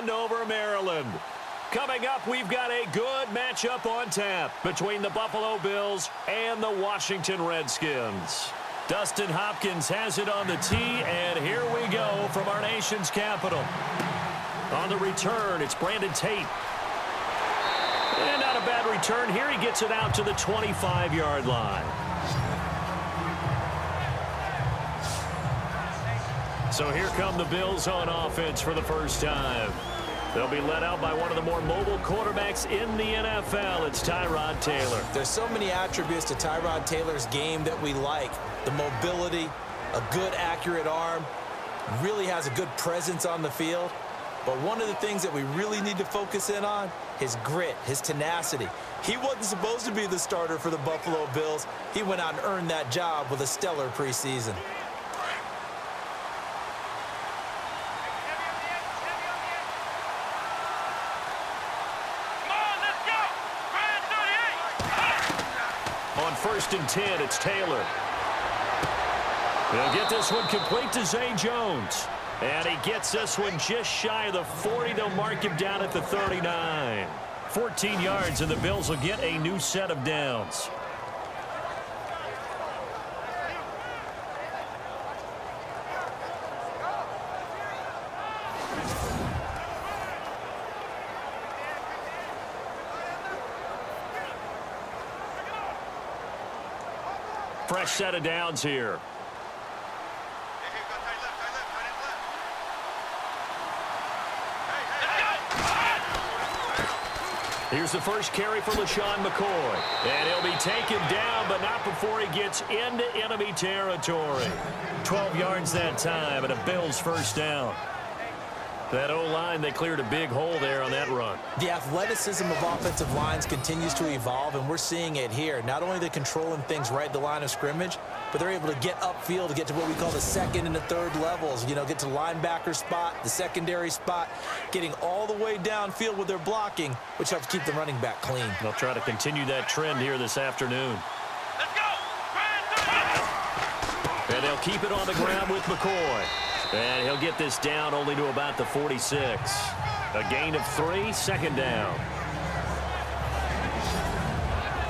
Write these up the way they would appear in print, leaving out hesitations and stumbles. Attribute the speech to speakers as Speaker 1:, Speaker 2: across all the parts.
Speaker 1: weekend over Maryland. Coming up, we've got a good matchup on tap between the Buffalo Bills and the Washington Redskins. Dustin Hopkins has it on the tee, and here we go from our nation's capital. On the return, it's Brandon Tate. And not a bad return here. He gets it out to the 25-yard line. So here come the Bills on offense for the first time. They'll be led out by one of the more mobile quarterbacks in the NFL. It's Tyrod Taylor.
Speaker 2: There's so many attributes to Tyrod Taylor's game that we like. The mobility, a good, accurate arm, really has a good presence on the field. But one of the things that we really need to focus in on, his grit, his tenacity. He wasn't supposed to be the starter for the Buffalo Bills. He went out and earned that job with a stellar preseason.
Speaker 1: On 1st and 10, it's Taylor. He'll get this one complete to Zay Jones. And he gets this one just shy of the 40. They'll mark him down at the 39. 14 yards, and the Bills will get a new set of downs. Fresh set of downs here. Here's the first carry for LaShawn McCoy. And he'll be taken down, but not before he gets into enemy territory. 12 yards that time, and a Bills first down. That O-line, they cleared a big hole there on that run.
Speaker 2: The athleticism of offensive lines continues to evolve, and we're seeing it here. Not only are they controlling things right at the line of scrimmage, but they're able to get upfield to get to what we call the second and the third levels. You know, get to the linebacker spot, the secondary spot, getting all the way downfield with their blocking, which helps keep the running back clean.
Speaker 1: They'll try to continue that trend here this afternoon.
Speaker 3: Let's go!
Speaker 1: And they'll keep it on the ground with McCoy. And he'll get this down only to about the 46. A gain of 3, second down.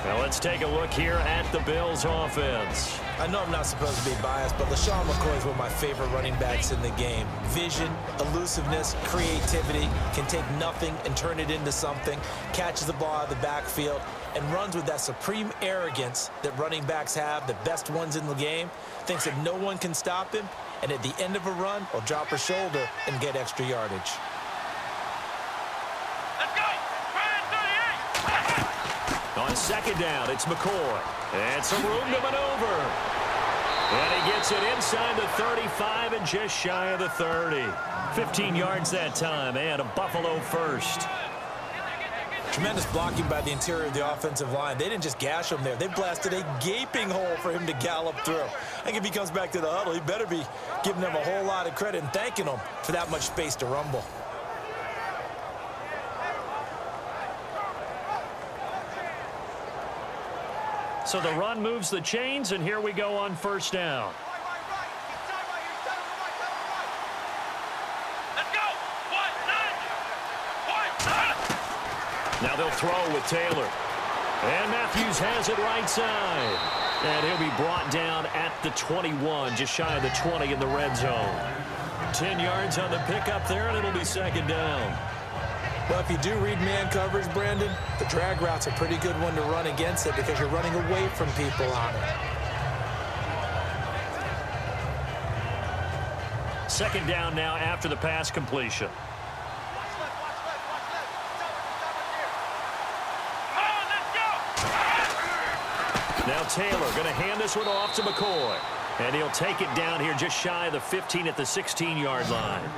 Speaker 1: Now let's take a look here at the Bills offense.
Speaker 2: I know I'm not supposed to be biased, but LaShawn McCoy is one of my favorite running backs in the game. Vision, elusiveness, creativity, can take nothing and turn it into something, catches the ball out of the backfield, and runs with that supreme arrogance that running backs have, the best ones in the game, thinks that no one can stop him, and at the end of a run, will drop her shoulder and get extra yardage.
Speaker 3: Let's go!
Speaker 1: On second down, it's McCoy. And some room to maneuver. And he gets it inside the 35 and just shy of the 30. 15 yards that time, and a Buffalo first.
Speaker 2: Tremendous blocking by the interior of the offensive line. They didn't just gash him there. They blasted a gaping hole for him to gallop through. I think if he comes back to the huddle, he better be giving them a whole lot of credit and thanking them for that much space to rumble.
Speaker 1: So the run moves the chains, and here we go on first down.
Speaker 3: Let's go!
Speaker 1: Now they'll throw with Taylor. And Matthews has it right side. And he'll be brought down at the 21, just shy of the 20 in the red zone. 10 yards on the pickup there, and it'll be second down.
Speaker 2: Well, if you do read man coverage, Brandon, the drag route's a pretty good one to run against it because you're running away from people on it.
Speaker 1: Second down now after the pass completion. Now Taylor going to hand this one off to McCoy. And he'll take it down here just shy of the 15 at the 16-yard line.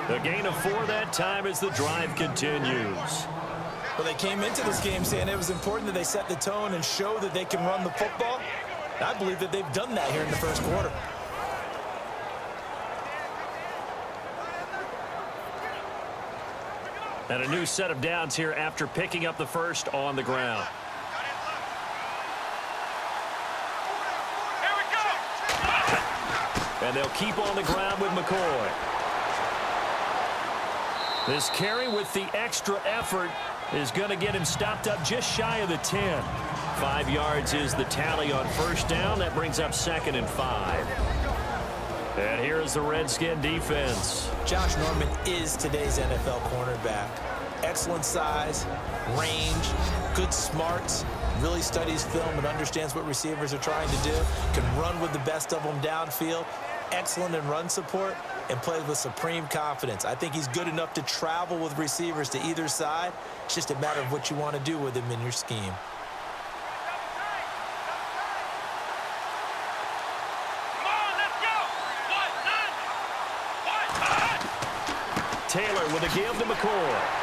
Speaker 1: The gain of 4 that time as the drive continues.
Speaker 2: Well, they came into this game saying it was important that they set the tone and show that they can run the football. I believe that they've done that here in the first quarter.
Speaker 1: And a new set of downs here after picking up the first on the ground. And they'll keep on the ground with McCoy. This carry with the extra effort is going to get him stopped up just shy of the 10. 5 yards is the tally on first down. That brings up 2nd and 5. And here is the Redskin defense.
Speaker 2: Josh Norman is today's NFL cornerback. Excellent size, range, good smarts, really studies film and understands what receivers are trying to do, can run with the best of them downfield, excellent in run support, and plays with supreme confidence. I think he's good enough to travel with receivers to either side. It's just a matter of what you want to do with him in your scheme.
Speaker 1: Taylor with a give to McCoy.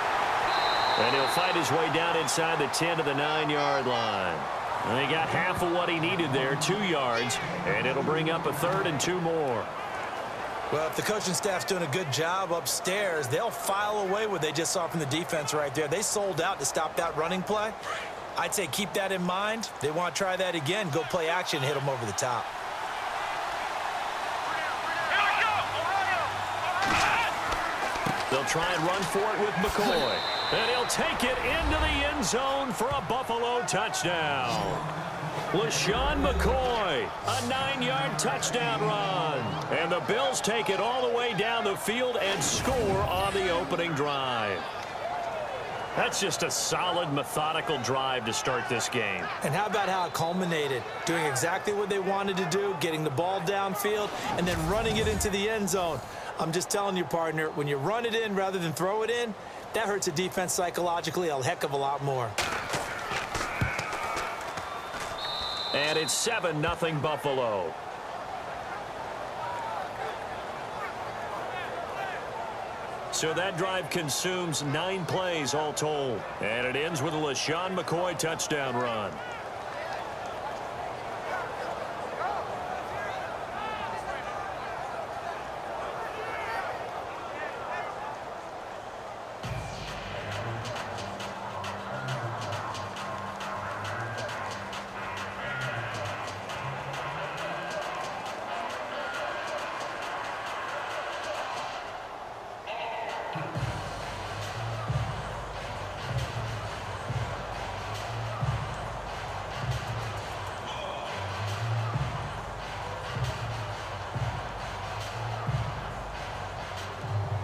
Speaker 1: And he'll fight his way down inside the 10 to the 9-yard line. And he got half of what he needed there, 2 yards, and it'll bring up a 3rd and 2 more.
Speaker 2: Well, if the coaching staff's doing a good job upstairs, they'll file away what they just saw from the defense right there. They sold out to stop that running play. I'd say keep that in mind. They want to try that again, go play action, hit them over the top.
Speaker 1: They'll try and run for it with McCoy. And he'll take it into the end zone for a Buffalo touchdown. LaShawn McCoy, a 9-yard touchdown run. And the Bills take it all the way down the field and score on the opening drive. That's just a solid, methodical drive to start this game.
Speaker 2: And how about how it culminated? Doing exactly what they wanted to do, getting the ball downfield, and then running it into the end zone. I'm just telling you, partner, when you run it in rather than throw it in, that hurts a defense psychologically a heck of a lot more.
Speaker 1: And it's 7-0 Buffalo. So that drive consumes 9 plays all told. And it ends with a LaShawn McCoy touchdown run.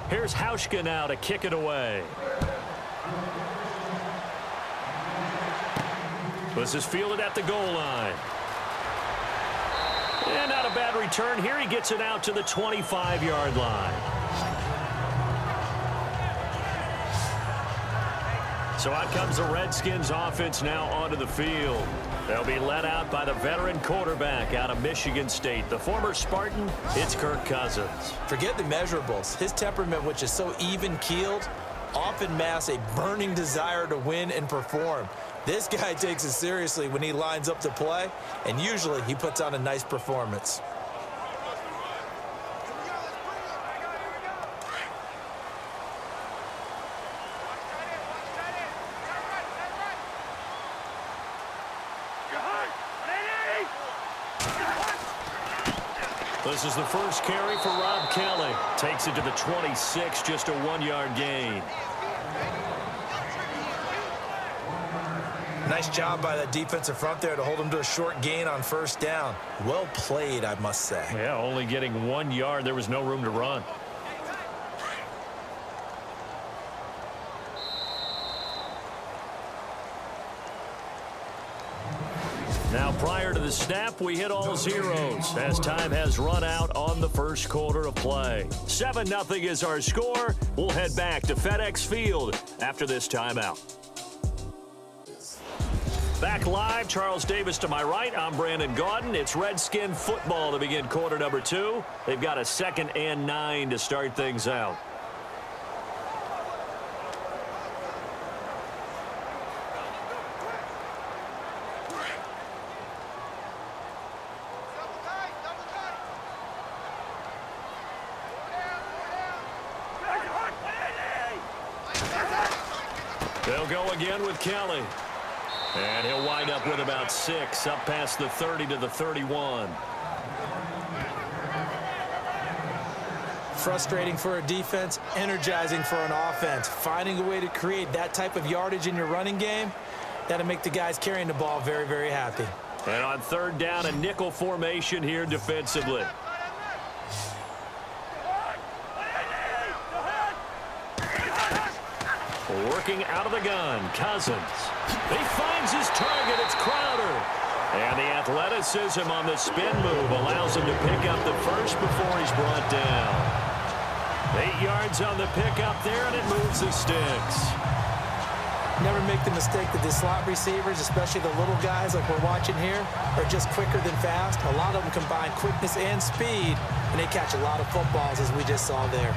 Speaker 1: Here's Hauschka now to kick it away. This is fielded at the goal line. And not a bad return here. He gets it out to the 25-yard line. So out comes the Redskins offense now onto the field. They'll be led out by the veteran quarterback out of Michigan State. The former Spartan, it's Kirk Cousins.
Speaker 2: Forget the measurables. His temperament, which is so even-keeled, often masks a burning desire to win and perform. This guy takes it seriously when he lines up to play, and usually he puts on a nice performance.
Speaker 1: This is the first carry for Rob Kelly. Takes it to the 26, just a 1-yard gain.
Speaker 2: Nice job by that defensive front there to hold him to a short gain on first down. Well played, I must say.
Speaker 1: Yeah, only getting 1 yard. There was no room to run. Now, prior to the snap, we hit all zeros as time has run out on the first quarter of play. 7-0 is our score. We'll head back to FedEx Field after this timeout. Back live, Charles Davis to my right. I'm Brandon Gaudin. It's Redskin football to begin quarter number 2. They've got a 2nd and 9 to start things out. They'll go again with Kelly. And he'll wind up with about 6, up past the 30 to the 31.
Speaker 2: Frustrating for a defense, energizing for an offense. Finding a way to create that type of yardage in your running game, that'll make the guys carrying the ball very, very happy.
Speaker 1: And on third down, a nickel formation here defensively. Working out of the gun, Cousins. He finds his target. It's Crowder. And the athleticism on the spin move allows him to pick up the first before he's brought down. 8 yards on the pickup there, and it moves the sticks.
Speaker 2: Never make the mistake that the slot receivers, especially the little guys like we're watching here, are just quicker than fast. A lot of them combine quickness and speed, and they catch a lot of footballs, as we just saw there.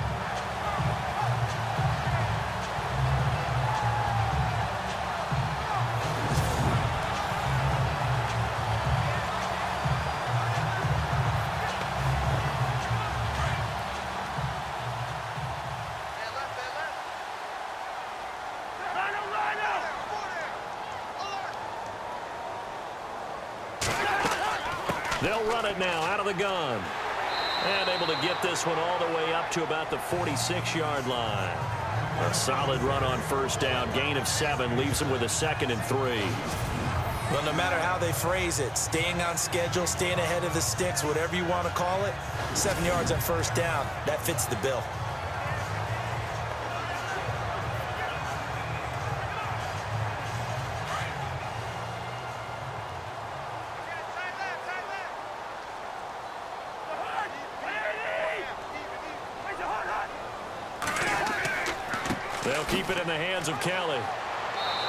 Speaker 1: They'll run it now out of the gun. And able to get this one all the way up to about the 46-yard line. A solid run on first down. Gain of 7 leaves them with a 2nd and 3.
Speaker 2: Well, no matter how they phrase it, staying on schedule, staying ahead of the sticks, whatever you want to call it, 7 yards on first down, that fits the bill.
Speaker 1: They'll keep it in the hands of Kelly.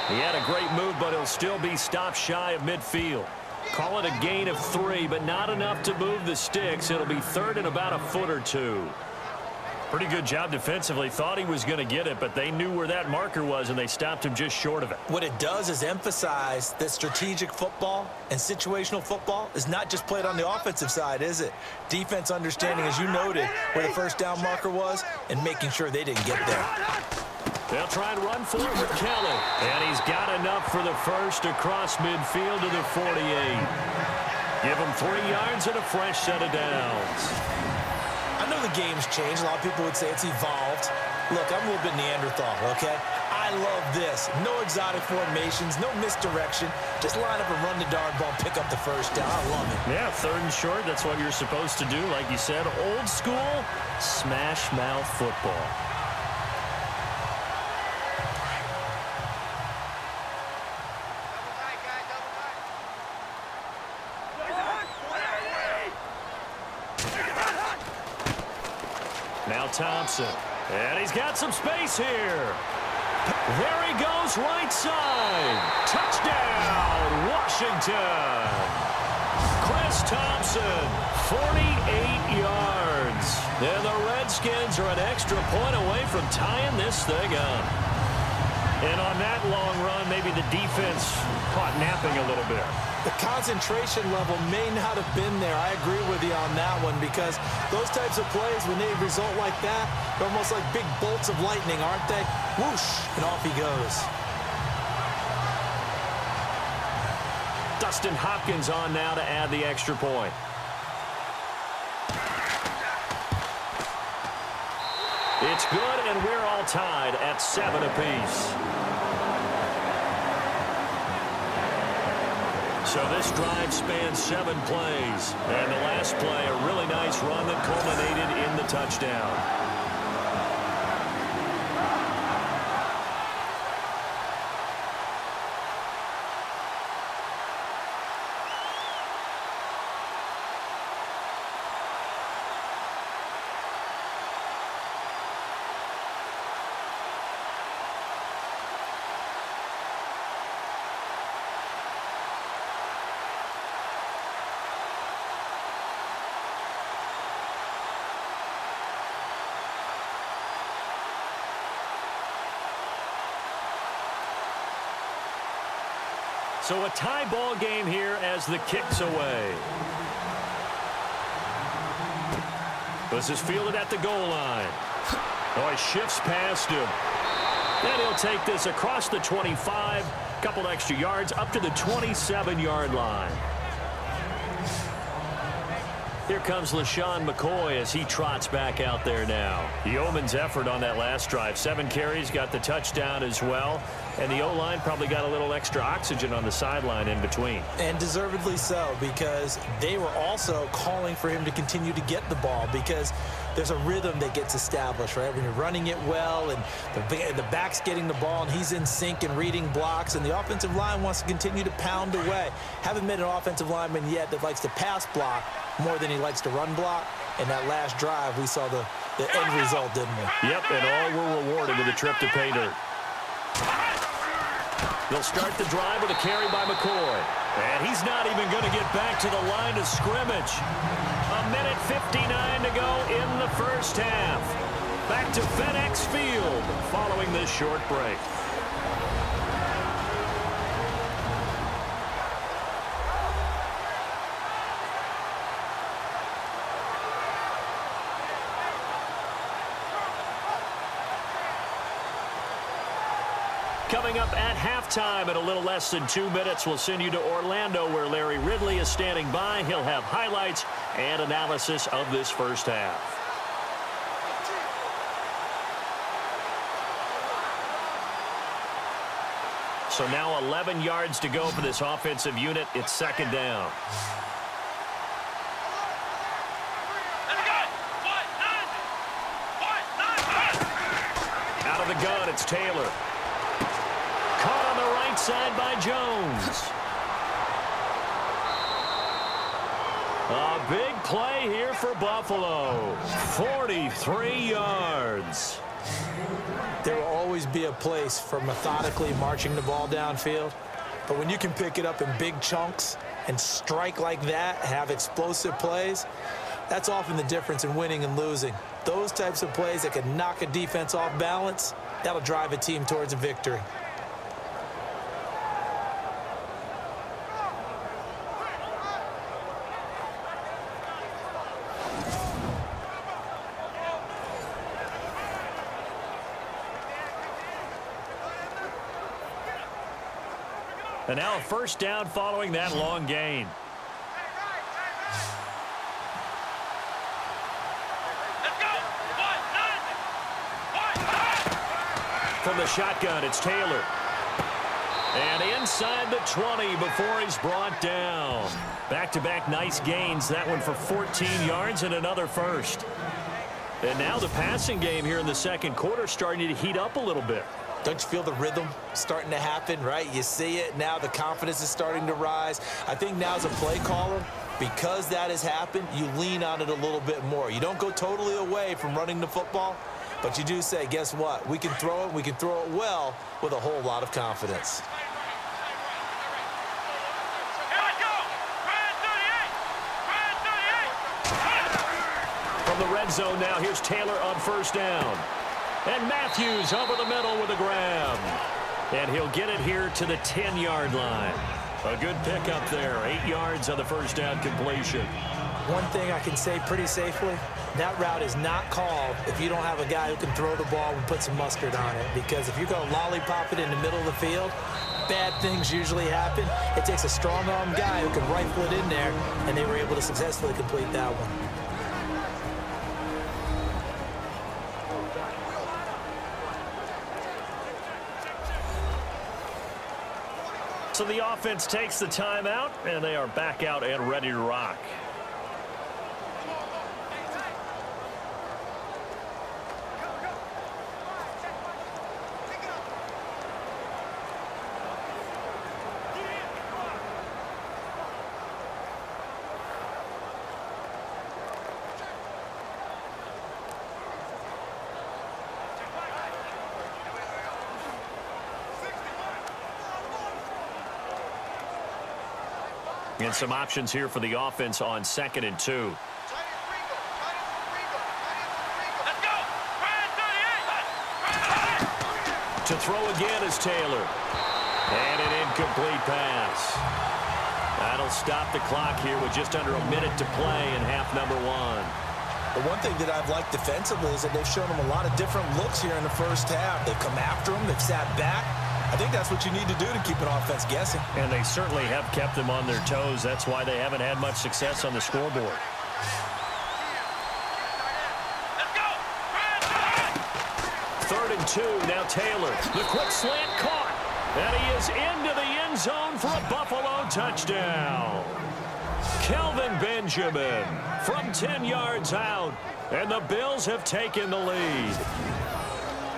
Speaker 1: He had a great move, but he'll still be stopped shy of midfield. Call it a gain of 3, but not enough to move the sticks. It'll be 3rd and about a foot or 2. Pretty good job defensively. Thought he was going to get it, but they knew where that marker was, and they stopped him just short of it.
Speaker 2: What it does is emphasize that strategic football and situational football is not just played on the offensive side, is it? Defense understanding, as you noted, where the first down marker was and making sure they didn't get there.
Speaker 1: They'll try and run for it with Kelly. And he's got enough for the first across midfield to the 48. Give him 3 yards and a fresh set of downs.
Speaker 2: I know the game's changed. A lot of people would say it's evolved. Look, I'm a little bit Neanderthal, okay? I love this. No exotic formations, no misdirection. Just line up and run the darn ball, pick up the first down. I love it.
Speaker 1: Yeah, 3rd and short. That's what you're supposed to do. Like you said, old school, smash mouth football. Now Thompson, and he's got some space here. There he goes, right side. Touchdown, Washington. Chris Thompson, 48 yards. And the Redskins are an extra point away from tying this thing up. And on that long run, maybe the defense caught napping a little bit.
Speaker 2: The concentration level may not have been there. I agree with you on that one, because those types of plays, when they result like that, they're almost like big bolts of lightning, aren't they? Whoosh, and off he goes.
Speaker 1: Dustin Hopkins on now to add the extra point. It's good, and we're all tied at 7 apiece. So this drive spans 7 plays. And the last play, a really nice run that culminated in the touchdown. So a tie ball game here as the kick's away. This is fielded at the goal line. Oh, he shifts past him. And he'll take this across the 25, couple extra yards up to the 27-yard line. Here comes LaShawn McCoy as he trots back out there now. Yeoman's effort on that last drive. 7 carries, got the touchdown as well. And the O-line probably got a little extra oxygen on the sideline in between.
Speaker 2: And deservedly so, because they were also calling for him to continue to get the ball, because there's a rhythm that gets established, right? When you're running it well and the back's getting the ball and he's in sync and reading blocks, and the offensive line wants to continue to pound away. Haven't met an offensive lineman yet that likes to pass block more than he likes to run block. In that last drive, we saw the end result, didn't we?
Speaker 1: Yep, and all were rewarded with a trip to pay dirt. They'll start the drive with a carry by McCoy. And he's not even going to get back to the line of scrimmage. 1:59 to go in the first half. Back to FedEx Field following this short break. Coming up at halftime in a little less than 2 minutes, we'll send you to Orlando where Larry Ridley is standing by. He'll have highlights and analysis of this first half. So now 11 yards to go for this offensive unit. It's second down. Out of the gun, it's Taylor. Caught on the right side by Jones. A big play here for Buffalo. 43 yards.
Speaker 2: There will always be a place for methodically marching the ball downfield. But when you can pick it up in big chunks and strike like that, have explosive plays, that's often the difference in winning and losing. Those types of plays that can knock a defense off balance, that'll drive a team towards a victory.
Speaker 1: And now a first down following that long gain. From the shotgun, it's Taylor. And inside the 20 before he's brought down. Back-to-back nice gains. That one for 14 yards and another first. And now the passing game here in the second quarter starting to heat up a little bit.
Speaker 2: Don't you feel the rhythm starting to happen, right? You see it now. The confidence is starting to rise. I think now as a play caller, because that has happened, you lean on it a little bit more. You don't go totally away from running the football, but you do say, guess what? We can throw it. We can throw it well with a whole lot of confidence. From
Speaker 1: the red zone now, here's Taylor on first down. And Matthews over the middle with a grab. And he'll get it here to the 10-yard line. A good pickup there. 8 yards on the first down completion.
Speaker 2: One thing I can say pretty safely, that route is not called if you don't have a guy who can throw the ball and put some mustard on it. Because if you're going to lollipop it in the middle of the field, bad things usually happen. It takes a strong-arm guy who can rifle it in there, and they were able to successfully complete that one.
Speaker 1: So the offense takes the timeout, and they are back out and ready to rock. And some options here for the offense on 2nd and 2. To throw again is Taylor. And an incomplete pass. That'll stop the clock here with just under a minute to play in half number 1.
Speaker 2: The one thing that I've liked defensively is that they've shown them a lot of different looks here in the first half. They've come after them. They've sat back. I think that's what you need to do to keep an offense guessing.
Speaker 1: And they certainly have kept them on their toes. That's why they haven't had much success on the scoreboard. 2. Now Taylor. The quick slant caught. And he is into the end zone for a Buffalo touchdown. Kelvin Benjamin from 10 yards out. And the Bills have taken the lead.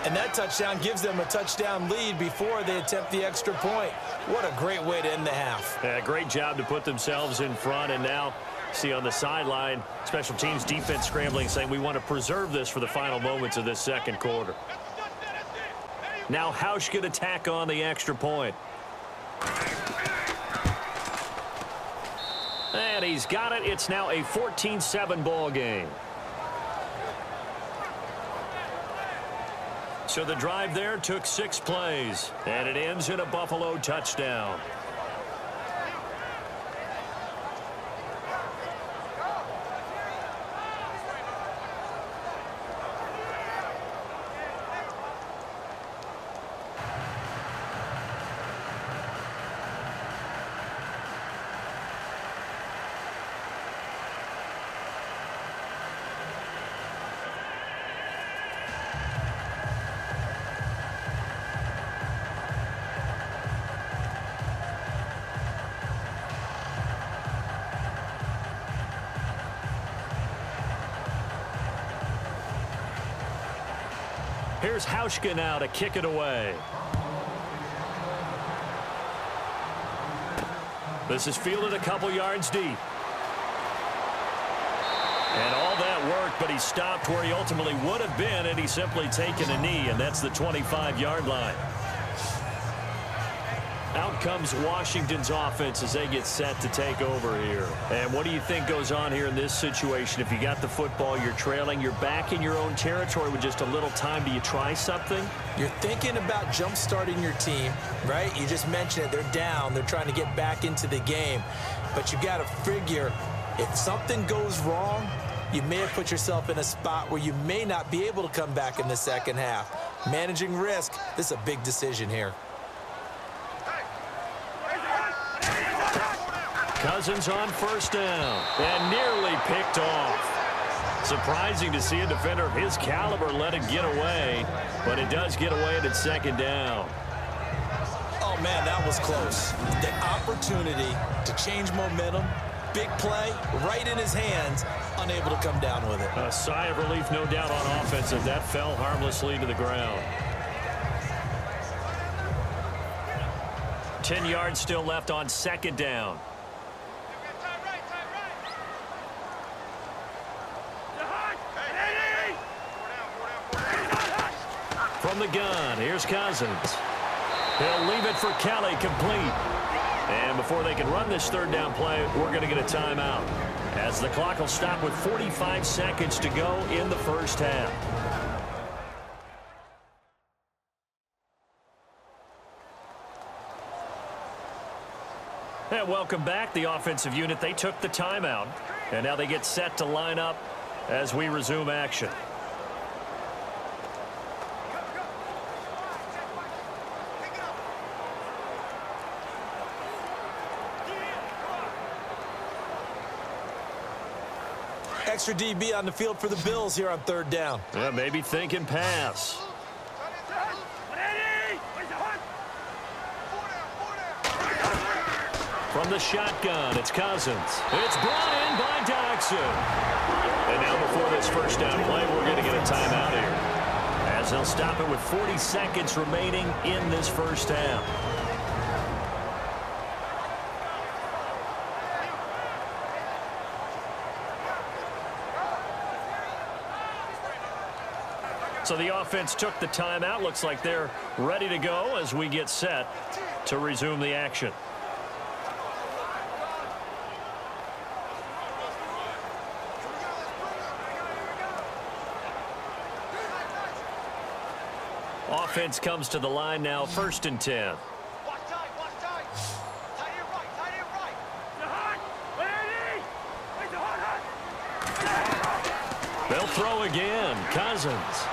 Speaker 2: And that touchdown gives them a touchdown lead before they attempt the extra point. What a great way to end the half.
Speaker 1: Yeah, great job to put themselves in front. And now, see on the sideline, special teams defense scrambling, saying we want to preserve this for the final moments of this second quarter. Now Hausch could attack on the extra point. And he's got it. It's now a 14-7 ball game. So the drive there took 6 plays, and it ends in a Buffalo touchdown. Here's Hauschka now to kick it away. This is fielded a couple yards deep. And all that work, but he stopped where he ultimately would have been, and he's simply taken a knee, and that's the 25-yard line. Out comes Washington's offense as they get set to take over here. And what do you think goes on here in this situation? If you got the football, you're trailing, you're back in your own territory with just a little time. Do you try something?
Speaker 2: You're thinking about jump-starting your team, right? You just mentioned it. They're down. They're trying to get back into the game. But you got to figure if something goes wrong, you may have put yourself in a spot where you may not be able to come back in the second half. Managing risk, this is a big decision here.
Speaker 1: Cousins on first down and nearly picked off. Surprising to see a defender of his caliber let it get away, but it does get away at second down.
Speaker 2: Oh, man, that was close. The opportunity to change momentum, big play, right in his hands, unable to come down with it.
Speaker 1: A sigh of relief, no doubt, on offense as that fell harmlessly to the ground. 10 yards still left on second down. From the gun, here's Cousins. He'll leave it for Kelly, complete. And before they can run this third down play, we're going to get a timeout, as the clock will stop with 45 seconds to go in the first half. And welcome back, the offensive unit. They took the timeout, and now they get set to line up as we resume action.
Speaker 2: Extra DB on the field for the Bills here on third down.
Speaker 1: Yeah, maybe thinking pass. From the shotgun, it's Cousins. It's brought in by Dodson. And now before this first down play, we're going to get a timeout here, as they'll stop it with 40 seconds remaining in this first half. So the offense took the timeout. Looks like they're ready to go as we get set to resume the action. Offense comes to the line now, 1st and 10. They'll throw again. Cousins.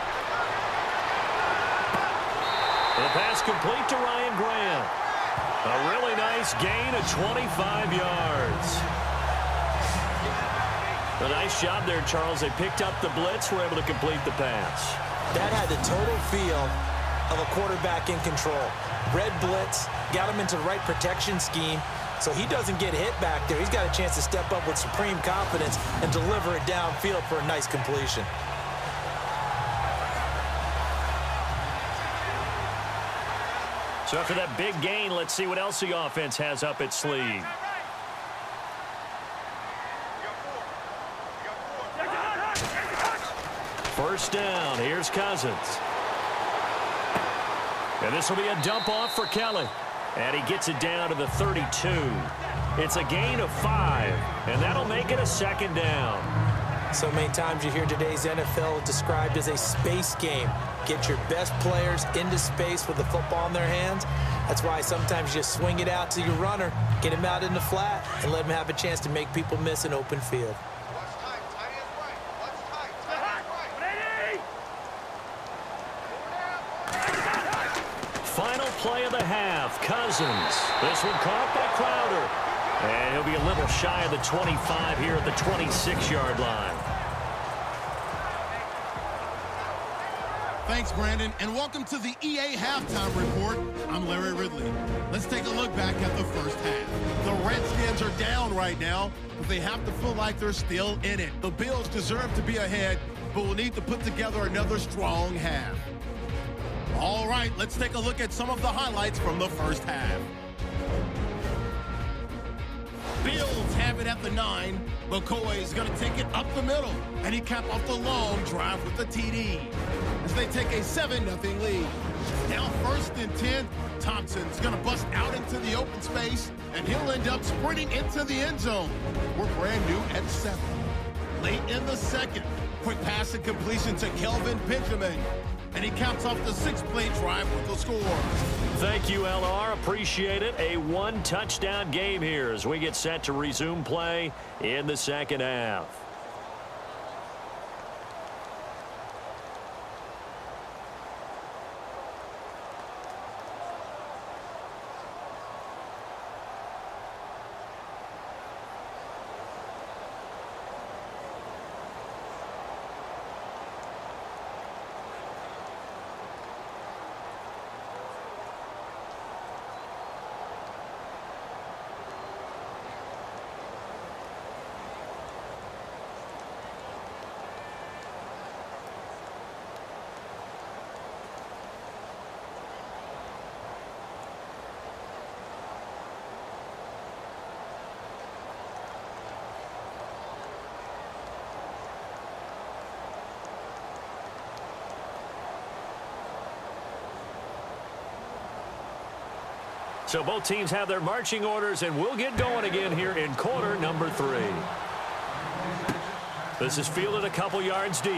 Speaker 1: The pass complete to Ryan Grant. A really nice gain of 25 yards. A nice job there, Charles. They picked up the blitz, were able to complete the pass.
Speaker 2: That had the total feel of a quarterback in control. Red blitz, got him into the right protection scheme, so he doesn't get hit back there. He's got a chance to step up with supreme confidence and deliver it downfield for a nice completion.
Speaker 1: So after that big gain, let's see what else the offense has up its sleeve. First down, here's Cousins. And this will be a dump off for Kelly. And he gets it down to the 32. It's a gain of 5, and that'll make it a second down.
Speaker 2: So many times you hear today's NFL described as a space game. Get your best players into space with the football in their hands. That's why sometimes you just swing it out to your runner, get him out in the flat, and let him have a chance to make people miss an open field.
Speaker 1: Final play of the half, Cousins. This one caught by Crowder. And he'll be a little shy of the 25 here at the 26-yard line.
Speaker 3: Thanks, Brandon, and welcome to the EA Halftime Report. I'm Larry Ridley. Let's take a look back at the first half. The Redskins are down right now, but they have to feel like they're still in it. The Bills deserve to be ahead, but will need to put together another strong half. All right, let's take a look at some of the highlights from the first half. Bills have it at the 9. McCoy is going to take it up the middle, and he capped off the long drive with the TD as they take a 7-0 lead. Now 1st and 10, Thompson's going to bust out into the open space, and he'll end up sprinting into the end zone. We're brand new at 7. Late in the second, quick pass and completion to Kelvin Benjamin, and he caps off the 6-play drive with the score.
Speaker 1: Thank you, LR. Appreciate it. A one-touchdown game here as we get set to resume play in the second half. So both teams have their marching orders, and we'll get going again here in quarter number 3. This is fielded a couple yards deep.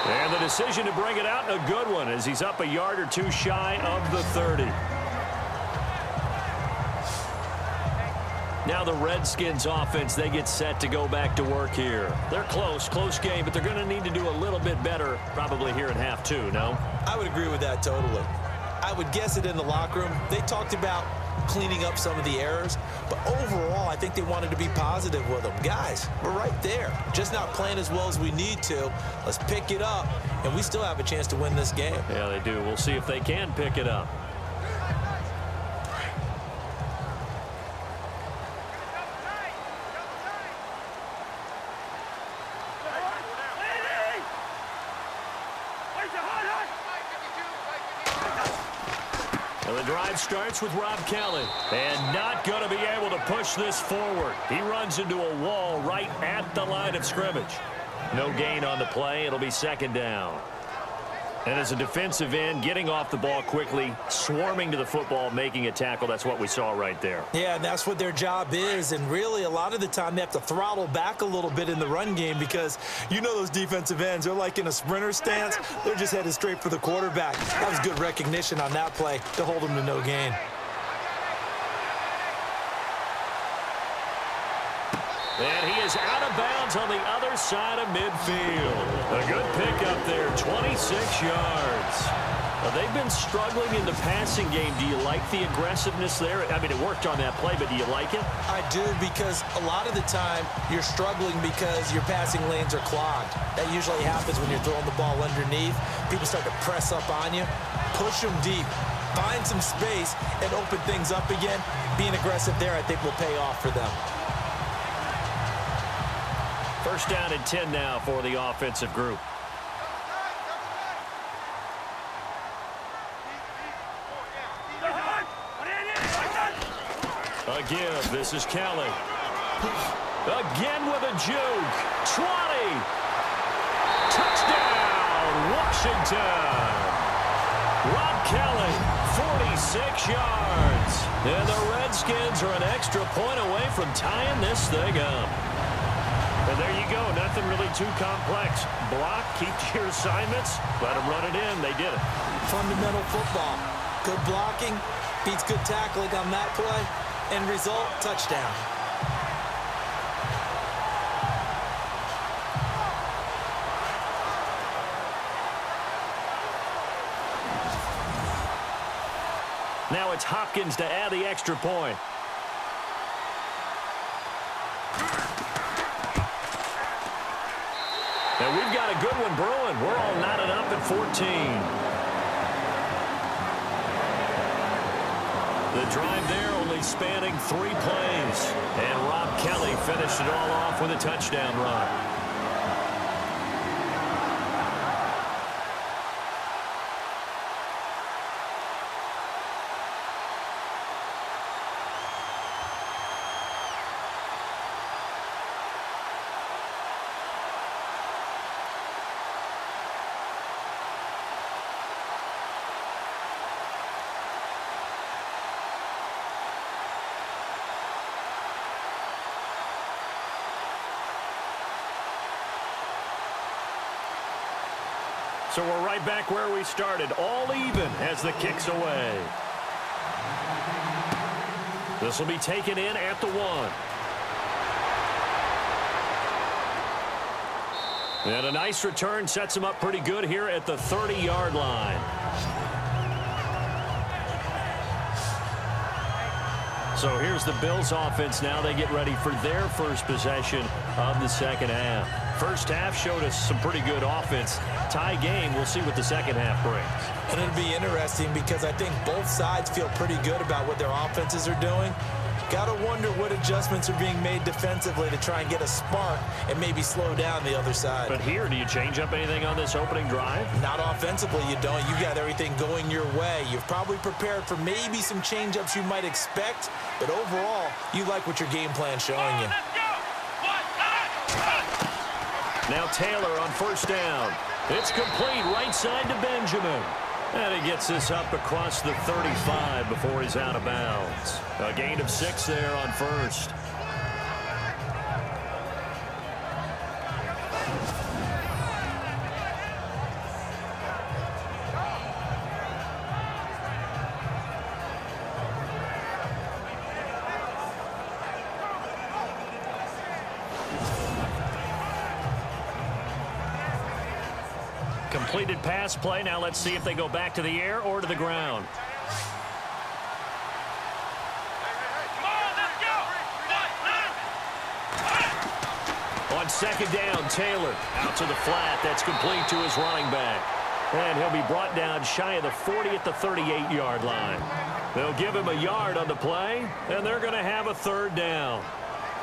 Speaker 1: And the decision to bring it out, a good one, as he's up a yard or two shy of the 30. Now the Redskins offense, they get set to go back to work here. They're close game, but they're going to need to do a little bit better probably here in half 2, no?
Speaker 2: I would agree with that totally. I would guess it in the locker room. They talked about cleaning up some of the errors, but overall, I think they wanted to be positive with them. Guys, we're right there. Just not playing as well as we need to. Let's pick it up, and we still have a chance to win this game.
Speaker 1: Yeah, they do. We'll see if they can pick it up. The drive starts with Rob Kelly, and not going to be able to push this forward. He runs into a wall right at the line of scrimmage. No gain on the play. It'll be second down. And as a defensive end, getting off the ball quickly, swarming to the football, making a tackle, that's what we saw right there.
Speaker 2: Yeah, and that's what their job is. And really, a lot of the time, they have to throttle back a little bit in the run game because you know those defensive ends, they're like in a sprinter stance. They're just headed straight for the quarterback. That was good recognition on that play to hold them to no gain.
Speaker 1: And he is out of bounds on the other side of midfield. A good pickup there, 26 yards. They've been struggling in the passing game. Do you like the aggressiveness there? I mean, it worked on that play, but do you like it?
Speaker 2: I do, because a lot of the time you're struggling because your passing lanes are clogged. That usually happens when you're throwing the ball underneath. People start to press up on you. Push them deep. Find some space and open things up again. Being aggressive there, I think, will pay off for them.
Speaker 1: First down and 10 now for the offensive group. Again, this is Kelly. Again with a juke. 20. Touchdown, Washington. Rob Kelly, 46 yards. And the Redskins are an extra point away from tying this thing up. And there you go. Nothing really too complex. Block, keep to your assignments, let them run it in. They did it.
Speaker 2: Fundamental football. Good blocking beats good tackling on that play. End result, touchdown.
Speaker 1: Now it's Hopkins to add the extra point. And we've got a good one brewing. We're all knotted up at 14. The drive there only spanning 3 plays. And Rob Kelly finished it all off with a touchdown run. So we're right back where we started, all even as the kick's away. This will be taken in at the 1. And a nice return sets him up pretty good here at the 30-yard line. So here's the Bills offense now. They get ready for their first possession of the second half. First half showed us some pretty good offense. Tie game, we'll see what the second half brings.
Speaker 2: And it'll be interesting because I think both sides feel pretty good about what their offenses are doing. Got to wonder what adjustments are being made defensively to try and get a spark and maybe slow down the other side.
Speaker 1: But here, do you change up anything on this opening drive?
Speaker 2: Not offensively, you don't. You've got everything going your way. You've probably prepared for maybe some change-ups you might expect, but overall, you like what your game plan's showing you.
Speaker 1: Now Taylor on first down. It's complete right side to Benjamin. And he gets this up across the 35 before he's out of bounds. A gain of 6 there on first. Completed pass play. Now let's see if they go back to the air or to the ground. On second down, Taylor out to the flat. That's complete to his running back. And he'll be brought down shy of the 40 at the 38-yard line. They'll give him a yard on the play, and they're going to have a third down.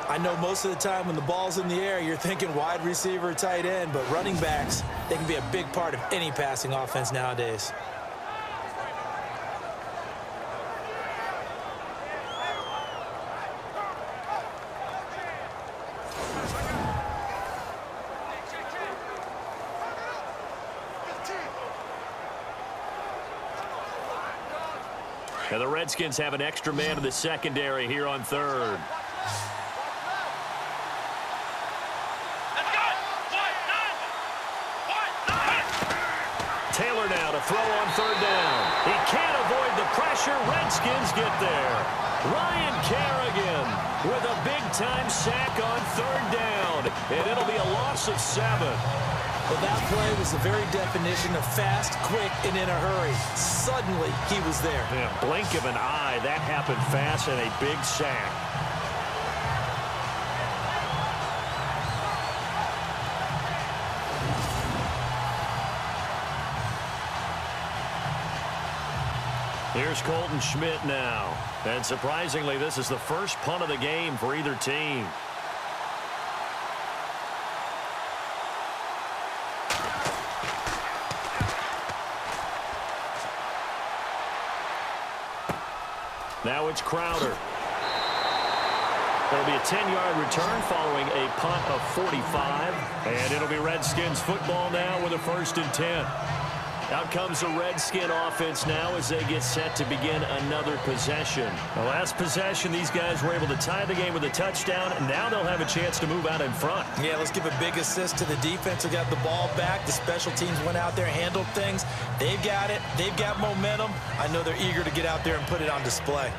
Speaker 2: I know most of the time when the ball's in the air, you're thinking wide receiver, tight end, but running backs, they can be a big part of any passing offense nowadays.
Speaker 1: And the Redskins have an extra man in the secondary here on third. Taylor now to throw on third down. He can't avoid the pressure. Redskins get there. Ryan Kerrigan with a big-time sack on third down. And it'll be a loss of 7.
Speaker 2: Well, that play was the very definition of fast, quick, and in a hurry. Suddenly, he was there.
Speaker 1: Yeah, blink of an eye, that happened fast, and a big sack. Here's Colton Schmidt now. And surprisingly, this is the first punt of the game for either team. Now it's Crowder. It'll be a 10-yard return following a punt of 45. And it'll be Redskins football now with a 1st and 10. Out comes the Redskin offense now as they get set to begin another possession. The last possession, these guys were able to tie the game with a touchdown, and now they'll have a chance to move out in front.
Speaker 2: Yeah, let's give a big assist to the defense who got the ball back. The special teams went out there, handled things. They've got it. They've got momentum. I know they're eager to get out there and put it on display.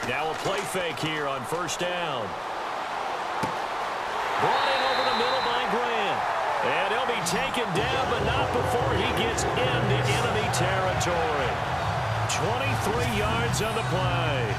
Speaker 1: Now a play fake here on 1st down. Brought in over the middle by Grant. And he'll be taken down, but not before he gets into enemy territory. 23 yards on the play.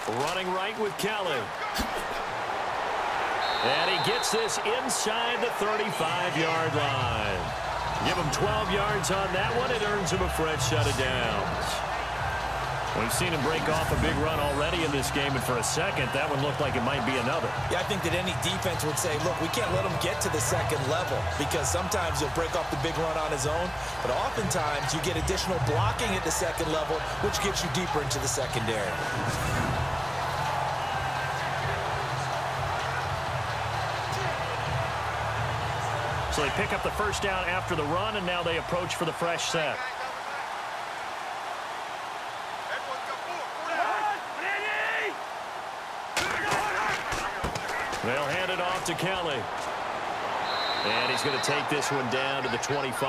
Speaker 1: Running right with Kelly. And he gets this inside the 35-yard line. Give him 12 yards on that one. It earns him a fresh set of downs. We've seen him break off a big run already in this game, and for a second, that one looked like it might be another.
Speaker 2: Yeah, I think that any defense would say, look, we can't let him get to the second level because sometimes he'll break off the big run on his own, but oftentimes you get additional blocking at the second level, which gets you deeper into the secondary.
Speaker 1: So they pick up the 1st down after the run, and now they approach for the fresh set. They'll hand it off to Kelly. And he's going to take this one down to the 25.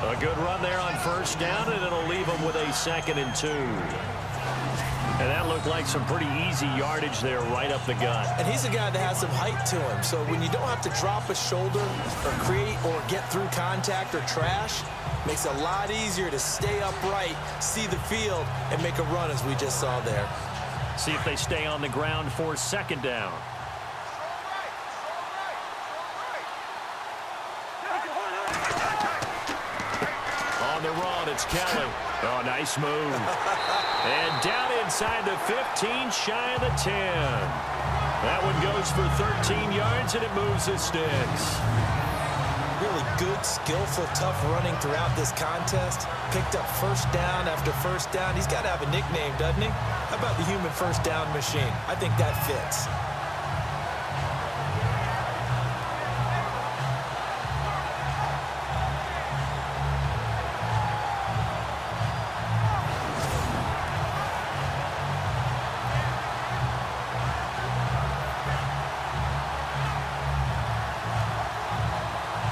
Speaker 1: A good run there on 1st down, and it'll leave him with a 2nd and 2. And that looked like some pretty easy yardage there right up the gut.
Speaker 2: And he's a guy that has some height to him. So when you don't have to drop a shoulder or create or get through contact or trash, makes it a lot easier to stay upright, see the field, and make a run as we just saw there.
Speaker 1: See if they stay on the ground for 2nd down. On the run, it's Kelly. Oh, nice move. And down inside the 15, shy of the 10. That one goes for 13 yards, and it moves the sticks.
Speaker 2: Really good, skillful, tough running throughout this contest. Picked up 1st down after 1st down. He's got to have a nickname, doesn't he? How about the human 1st down machine? I think that fits.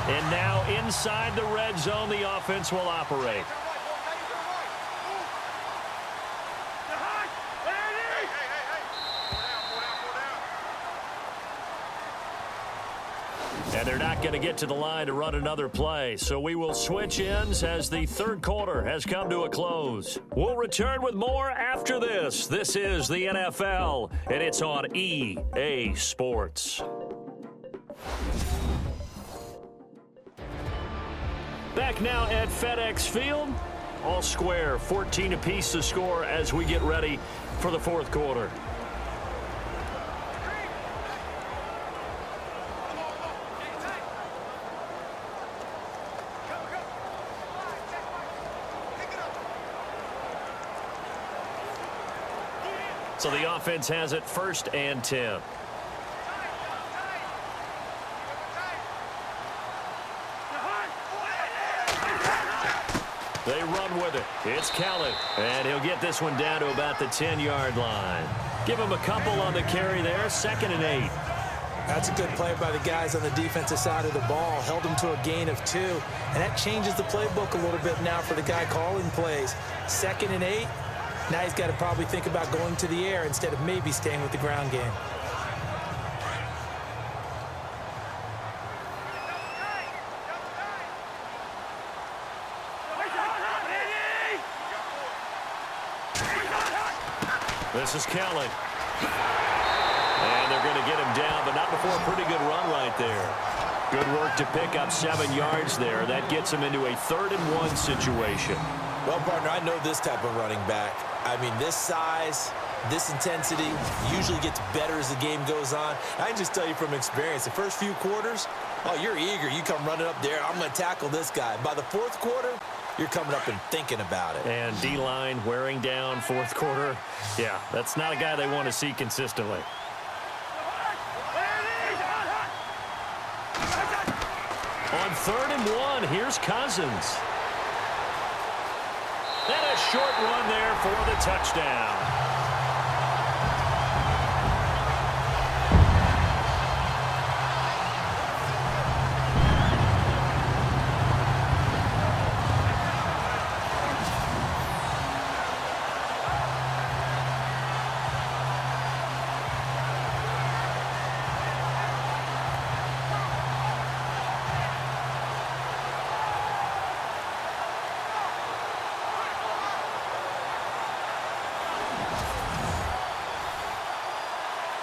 Speaker 1: And now inside the red zone, the offense will operate. And they're not going to get to the line to run another play, so we will switch ends as the 3rd quarter has come to a close. We'll return with more after this. This is the NFL, and it's on EA Sports. Back now at FedEx Field. All square, 14 apiece to score as we get ready for the 4th quarter. So the offense has it 1st and 10. They run with it. It's Kelly. And he'll get this one down to about the 10-yard line. Give him a couple on the carry there. 2nd and 8.
Speaker 2: That's a good play by the guys on the defensive side of the ball. Held them to a gain of 2. And that changes the playbook a little bit now for the guy calling plays. 2nd and 8. Now he's got to probably think about going to the air instead of maybe staying with the ground game.
Speaker 1: This is Kelly. And they're going to get him down, but not before a pretty good run right there. Good work to pick up 7 yards there. That gets him into a 3rd and 1 situation.
Speaker 2: Well, partner, I know this type of running back. I mean, this size, this intensity usually gets better as the game goes on. I can just tell you from experience, the first few quarters, oh, you're eager. You come running up there. I'm going to tackle this guy. By the 4th quarter, you're coming up and thinking about it.
Speaker 1: And D-line wearing down 4th quarter. Yeah, that's not a guy they want to see consistently. On 3rd and 1, here's Cousins. And a short run there for the touchdown.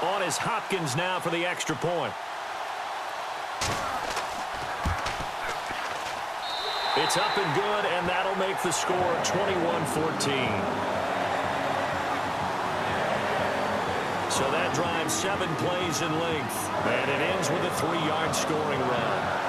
Speaker 1: On is Hopkins now for the extra point. It's up and good, and that'll make the score 21-14. So that drives 7 plays in length, and it ends with a 3-yard scoring run.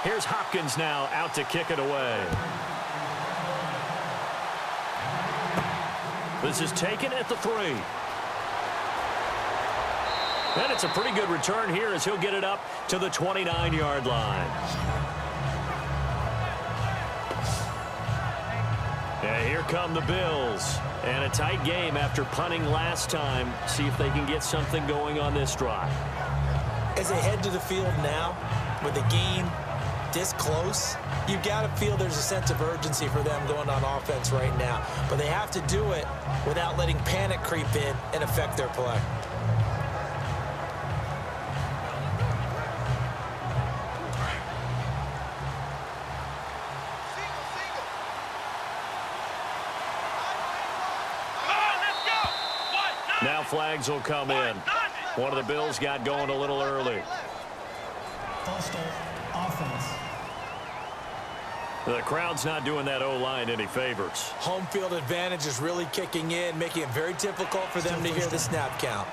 Speaker 1: Here's Hopkins now out to kick it away. This is taken at the 3. And it's a pretty good return here as he'll get it up to the 29-yard line. And here come the Bills. And a tight game after punting last time. See if they can get something going on this drive.
Speaker 2: As they head to the field now, with the game this close, you've got to feel there's a sense of urgency for them going on offense right now. But they have to do it without letting panic creep in and affect their play.
Speaker 1: Now flags will come in. One of the Bills got going a little early.
Speaker 4: Offense.
Speaker 1: The crowd's not doing that O-line any favors.
Speaker 2: Home field advantage is really kicking in, making it very difficult for them to hear the snap count.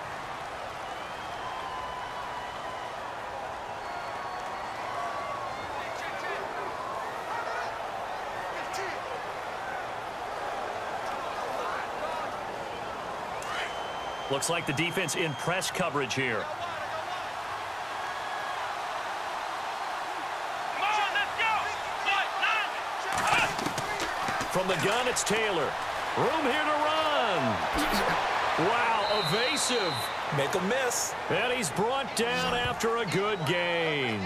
Speaker 1: Looks like the defense in press coverage here. From the gun, it's Taylor. Room here to run. Wow, evasive.
Speaker 2: Make a miss.
Speaker 1: And he's brought down after a good gain.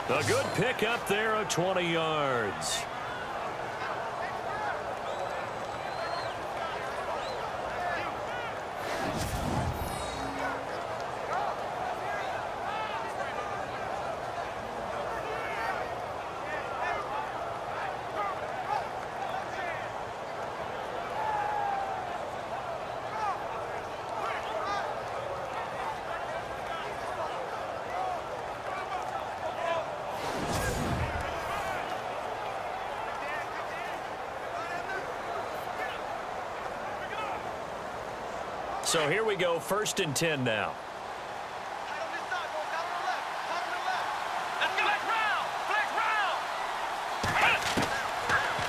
Speaker 1: A good pick up there of 20 yards. So here we go, 1st and 10 now.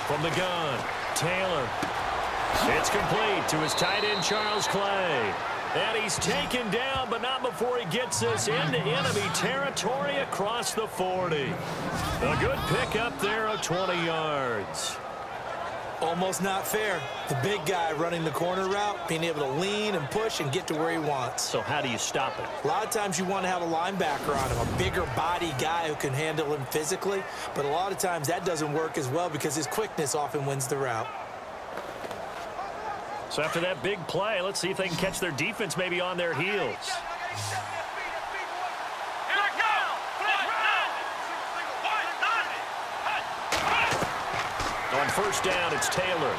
Speaker 1: From the gun, Taylor. It's complete to his tight end, Charles Clay. And he's taken down, but not before he gets us into enemy territory across the 40. A good pickup there of 20 yards.
Speaker 2: Almost not fair. The big guy running the corner route, being able to lean and push and get to where he wants.
Speaker 1: So how do you stop it?
Speaker 2: A lot of times you want to have a linebacker on him, a bigger body guy who can handle him physically. But a lot of times that doesn't work as well because his quickness often wins the route.
Speaker 1: So after that big play, let's see if they can catch their defense maybe on their heels. On 1st down, it's Taylor.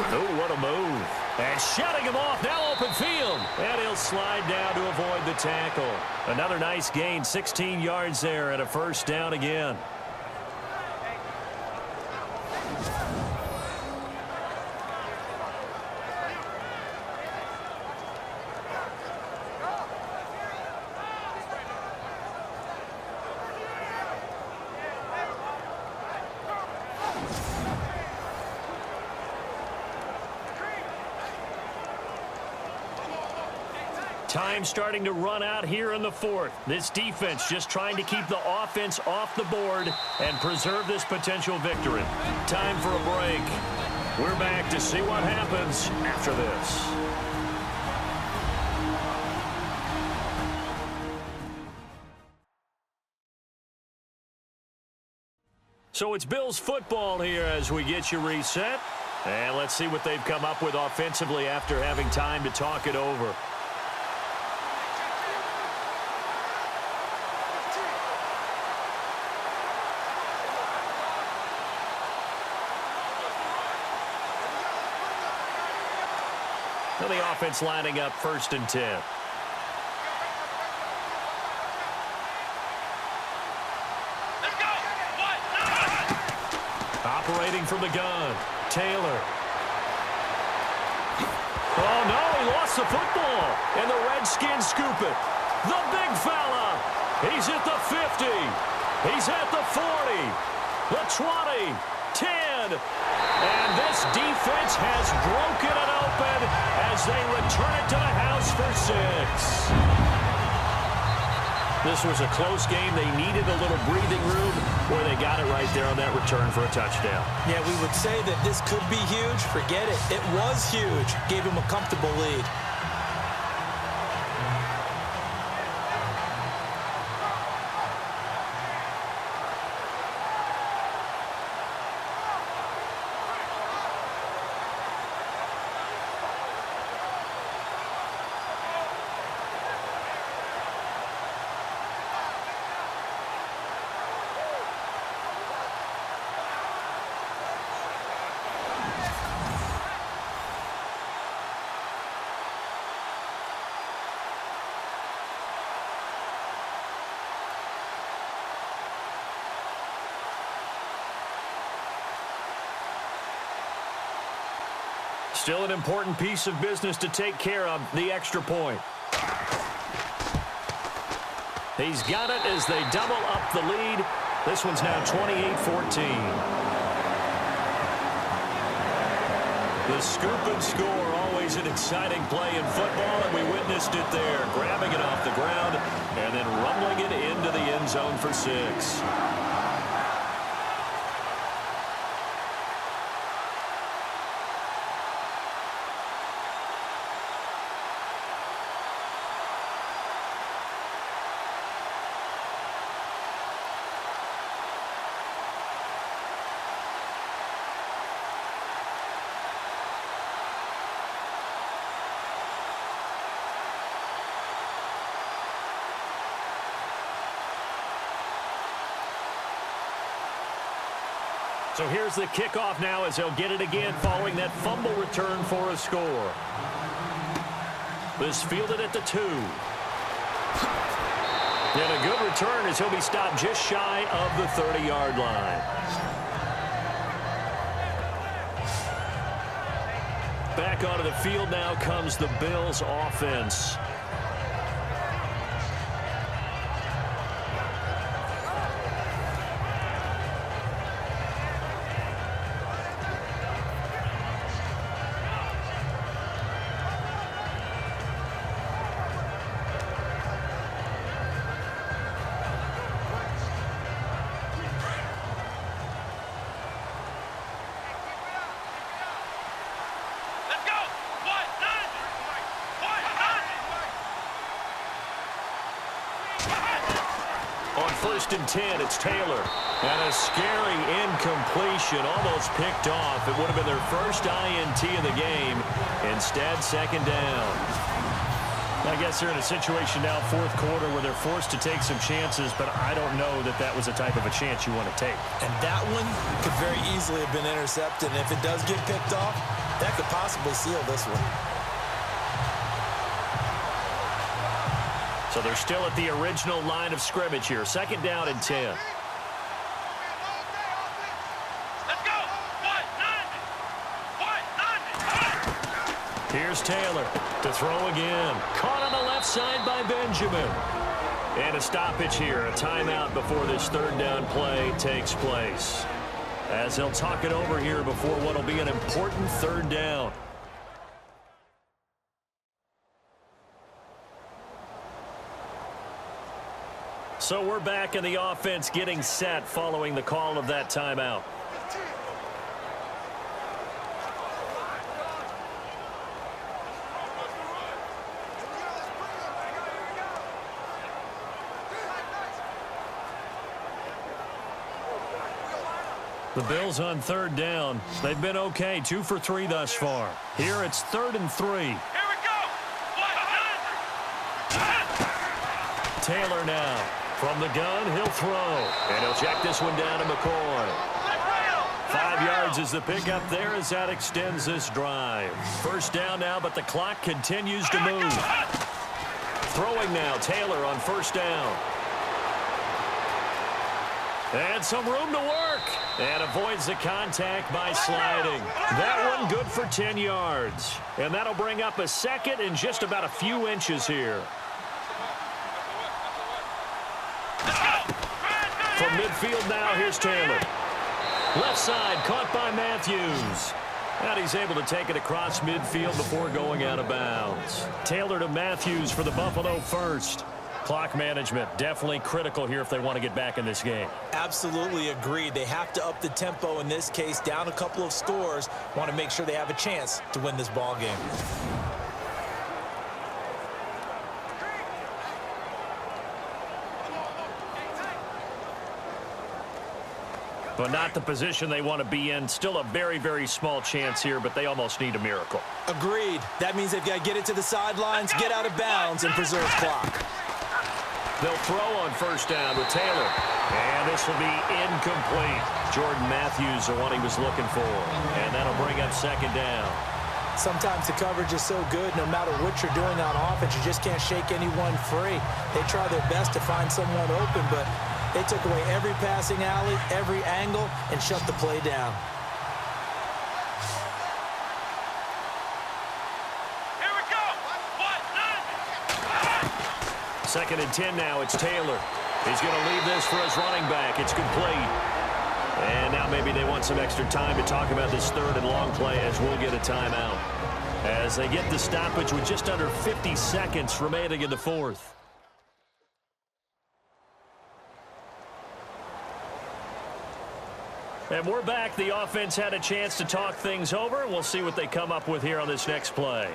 Speaker 1: Oh, what a move. And shutting him off, now open field. And he'll slide down to avoid the tackle. Another nice gain, 16 yards there and a 1st down again. Time starting to run out here in the 4th. This defense just trying to keep the offense off the board and preserve this potential victory. Time for a break. We're back to see what happens after this. So it's Bills football here as we get you reset. And let's see what they've come up with offensively after having time to talk it over. And the offense lining up 1st and 10.
Speaker 4: Let's go.
Speaker 1: Operating from the gun, Taylor. Oh, no, he lost the football. And the Redskins scoop it. The big fella. He's at the 50. He's at the 40. The 20. 10. And this defense has broken it open as they return it to the house for 6. This was a close game. They needed a little breathing room where they got it right there on that return for a touchdown.
Speaker 2: Yeah, we would say that this could be huge. Forget it. It was huge. Gave him a comfortable lead.
Speaker 1: Still an important piece of business to take care of, the extra point. He's got it as they double up the lead. This one's now 28-14. The scoop and score, always an exciting play in football, and we witnessed it there, grabbing it off the ground and then rumbling it into the end zone for 6. So here's the kickoff now as they'll get it again following that fumble return for a score. This fielded at the 2. And a good return as he'll be stopped just shy of the 30-yard line. Back onto the field now comes the Bills offense. On 1st and 10, it's Taylor. And a scary incompletion, almost picked off. It would have been their first INT of the game. Instead, 2nd down. I guess they're in a situation now, 4th quarter, where they're forced to take some chances, but I don't know that that was the type of a chance you want to take.
Speaker 2: And that one could very easily have been intercepted. And if it does get picked off, that could possibly seal this one.
Speaker 1: So they're still at the original line of scrimmage here. 2nd down and 10.
Speaker 4: Let's go.
Speaker 1: Here's Taylor to throw again. Caught on the left side by Benjamin. And a stoppage here, a timeout before this 3rd down play takes place. As they'll talk it over here before what will be an important 3rd down. So we're back in the offense getting set following the call of that timeout. The Bills on 3rd down. They've been okay, 2 for 3 thus far. Here it's 3rd and 3.
Speaker 4: Here we go.
Speaker 1: Taylor now. From the gun, he'll throw. And he'll check this one down to McCoy. 5 yards is the pickup there as that extends this drive. 1st down now, but the clock continues to move. Throwing now, Taylor on 1st down. And some room to work. And avoids the contact by sliding. That one good for 10 yards. And that'll bring up a 2nd and just about a few inches here. From midfield now, here's Taylor. Left side, caught by Matthews. And he's able to take it across midfield before going out of bounds. Taylor to Matthews for the Buffalo first. Clock management, definitely critical here if they want to get back in this game.
Speaker 2: Absolutely agreed. They have to up the tempo in this case, down a couple of scores. Want to make sure they have a chance to win this ball game.
Speaker 1: But not the position they want to be in. Still a very, very small chance here, but they almost need a miracle.
Speaker 2: Agreed. That means they've got to get it to the sidelines, get out of bounds, and preserve clock.
Speaker 1: They'll throw on 1st down with Taylor. And this will be incomplete. Jordan Matthews, the one he was looking for. And that'll bring up 2nd down.
Speaker 2: Sometimes the coverage is so good, no matter what you're doing on offense, you just can't shake anyone free. They try their best to find someone open, but they took away every passing alley, every angle, and shut the play down.
Speaker 4: Here we go.
Speaker 1: 2nd and 10 now. It's Taylor. He's going to leave this for his running back. It's complete. And now maybe they want some extra time to talk about this 3rd and long play as we'll get a timeout. As they get the stoppage with just under 50 seconds remaining in the 4th. And we're back. The offense had a chance to talk things over. We'll see what they come up with here on this next play.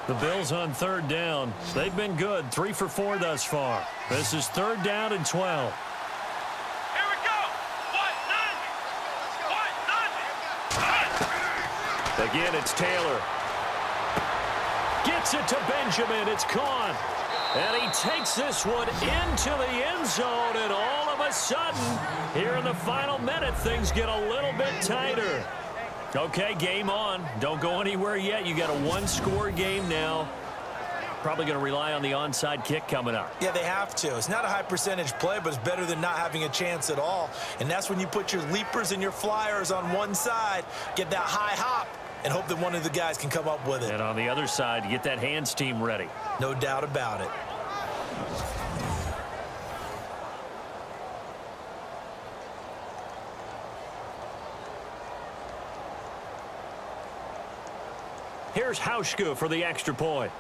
Speaker 1: The Bills on 3rd down. They've been good, 3 for 4 thus far. This is 3rd down and 12. Again, it's Taylor. Gets it to Benjamin. It's caught. And he takes this one into the end zone. And all of a sudden, here in the final minute, things get a little bit tighter. Okay, game on. Don't go anywhere yet. You got a one-score game now. Probably going to rely on the onside kick coming up.
Speaker 2: Yeah, they have to. It's not a high percentage play, but it's better than not having a chance at all. And that's when you put your leapers and your flyers on one side, get that high hop, and hope that one of the guys can come up with it.
Speaker 1: And on the other side, get that hands team ready.
Speaker 2: No doubt about it.
Speaker 1: Here's Hauschka for the extra point.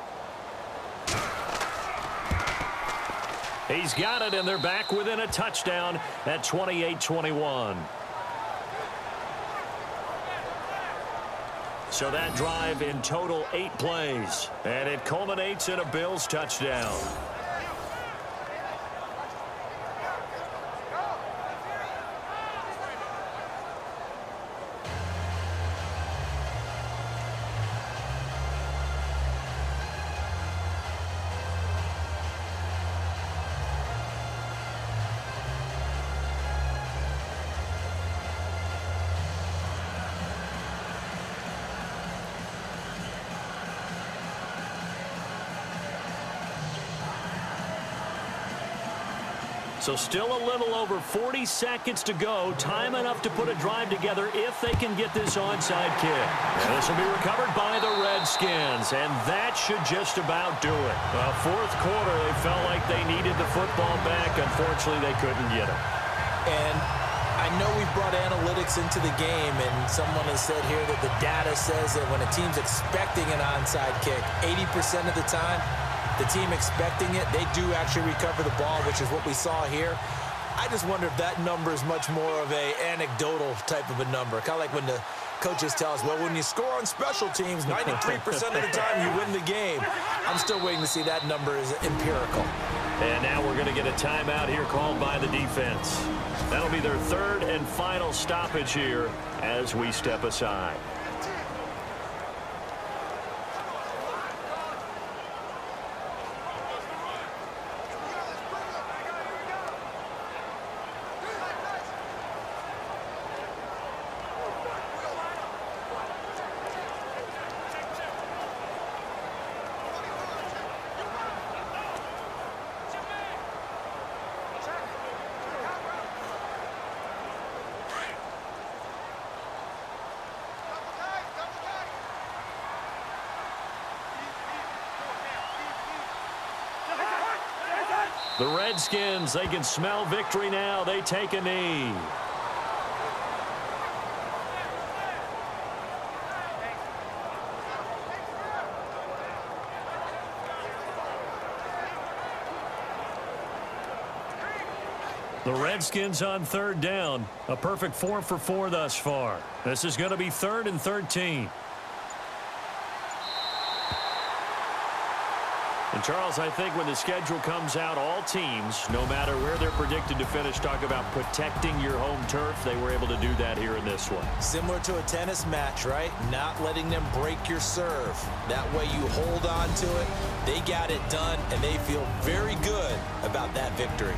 Speaker 1: He's got it, and they're back within a touchdown at 28-21. So that drive in total 8 plays, and it culminates in a Bills touchdown. So still a little over 40 seconds to go. Time enough to put a drive together if they can get this onside kick. And this will be recovered by the Redskins, and that should just about do it. Fourth quarter, they felt like they needed the football back. Unfortunately, they couldn't get it.
Speaker 2: And I know we've brought analytics into the game, and someone has said here that the data says that when a team's expecting an onside kick, 80% of the time, the team expecting it, they do actually recover the ball, which is what we saw here. I just wonder if that number is much more of a anecdotal type of a number. Kind of like when the coaches tell us, well, when you score on special teams, 93% of the time you win the game. I'm still waiting to see that number is empirical.
Speaker 1: And now we're going to get a timeout here called by the defense. That'll be their third and final stoppage here as we step aside. The Redskins, they can smell victory now. They take a knee. The Redskins on third down. A perfect 4 for 4 thus far. This is going to be 3rd and 13. And Charles, I think when the schedule comes out, all teams, no matter where they're predicted to finish, talk about protecting your home turf. They were able to do that here in this one.
Speaker 2: Similar to a tennis match, right? Not letting them break your serve. That way you hold on to it. They got it done, and they feel very good about that victory.